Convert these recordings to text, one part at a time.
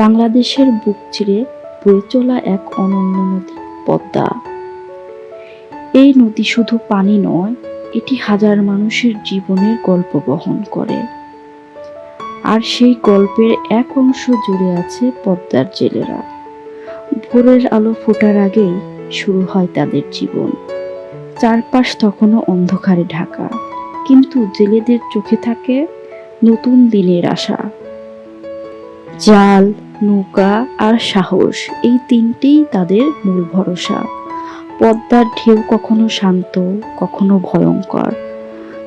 বাংলাদেশের বুক চিরে বয়ে চলা এক অনন্য নদী পদ্মা। এই নদী শুধু পানি নয়, এটি হাজার মানুষের জীবনের গল্প বহন করে। আর সেই গল্পের এক অংশ জুড়ে আছে পদ্মার জেলেরা। ভোরের আলো ফোটার আগেই শুরু হয় তাদের জীবন। চারপাশ তখনও অন্ধকারে ঢাকা, কিন্তু জেলেদের চোখে থাকে নতুন দিনের আশা। জাল, নৌকা আর সাহস, এই তিনটেই তাদের মূল ভরসা। পদ্মার ঢেউ কখনো শান্ত, কখনো ভয়ঙ্কর,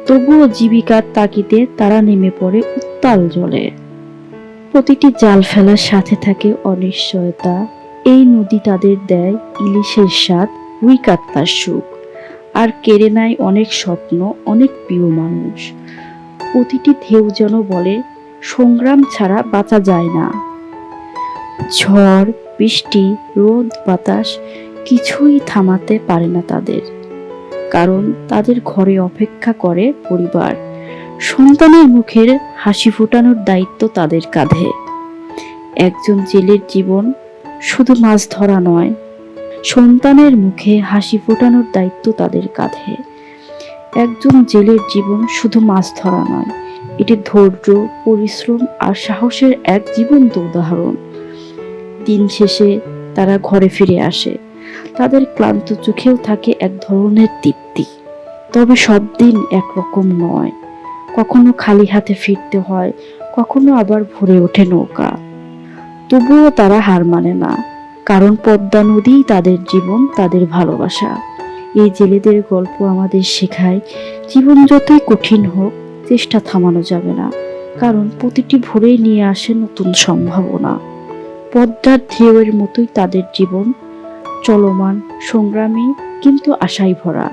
তবুও জীবিকার তাগিদে তারা নেমে পড়ে উত্তাল জলে। প্রতিটি জাল ফেলার সাথে থাকে অনিশ্চয়তা। এই নদী তাদের দেয় ইলিশের স্বাদ, রুই কাতলার সুখ, আর কেড়ে নেয় অনেক স্বপ্ন, অনেক প্রিয় মানুষ। প্রতিটি ঢেউ যেন বলে, সংগ্রাম ছাড়া বাঁচা যায় না। ঝড়, বৃষ্টি, রোদ, বাতাস কিছুই থামাতে পারে না তাদের, কারণ তাদের ঘরে অপেক্ষা করে পরিবার। সন্তানের মুখের হাসি ফোটানোর দায়িত্ব তাদের কাঁধে। একজন জেলের জীবন শুধু মাছ ধরা নয়, সন্তানের মুখে হাসি ফোটানোর দায়িত্ব তাদের কাঁধে। একজন জেলের জীবন শুধু মাছ ধরা নয়, এটি ধৈর্য, পরিশ্রম আর সাহসের এক জীবন্ত উদাহরণ। দিন শেষে তারা ঘরে ফিরে আসে, তাদের ক্লান্ত চোখেও থাকে এক ধরনের তৃপ্তি। তবে সব দিন একরকম নয়, কখনো খালি হাতে ফিরতে হয়, কখনো আবার ভরে ওঠে নৌকা। তবুও তারা হার মানে না, কারণ পদ্মা নদী তাদের জীবন, তাদের ভালোবাসা। এই জেলেদের গল্প আমাদের শেখায়, জীবন যতই কঠিন হোক, চেষ্টা থামানো যাবে না, কারণ প্রতিটি ভোরেই নিয়ে আসে নতুন সম্ভাবনা। পদ্মার ঢেউয়ের মতোই তাদের জীবন, চলমান, সংগ্রামী, কিন্তু আশায় ভরা।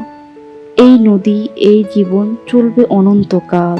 এই নদী, এই জীবন চলবে অনন্তকাল।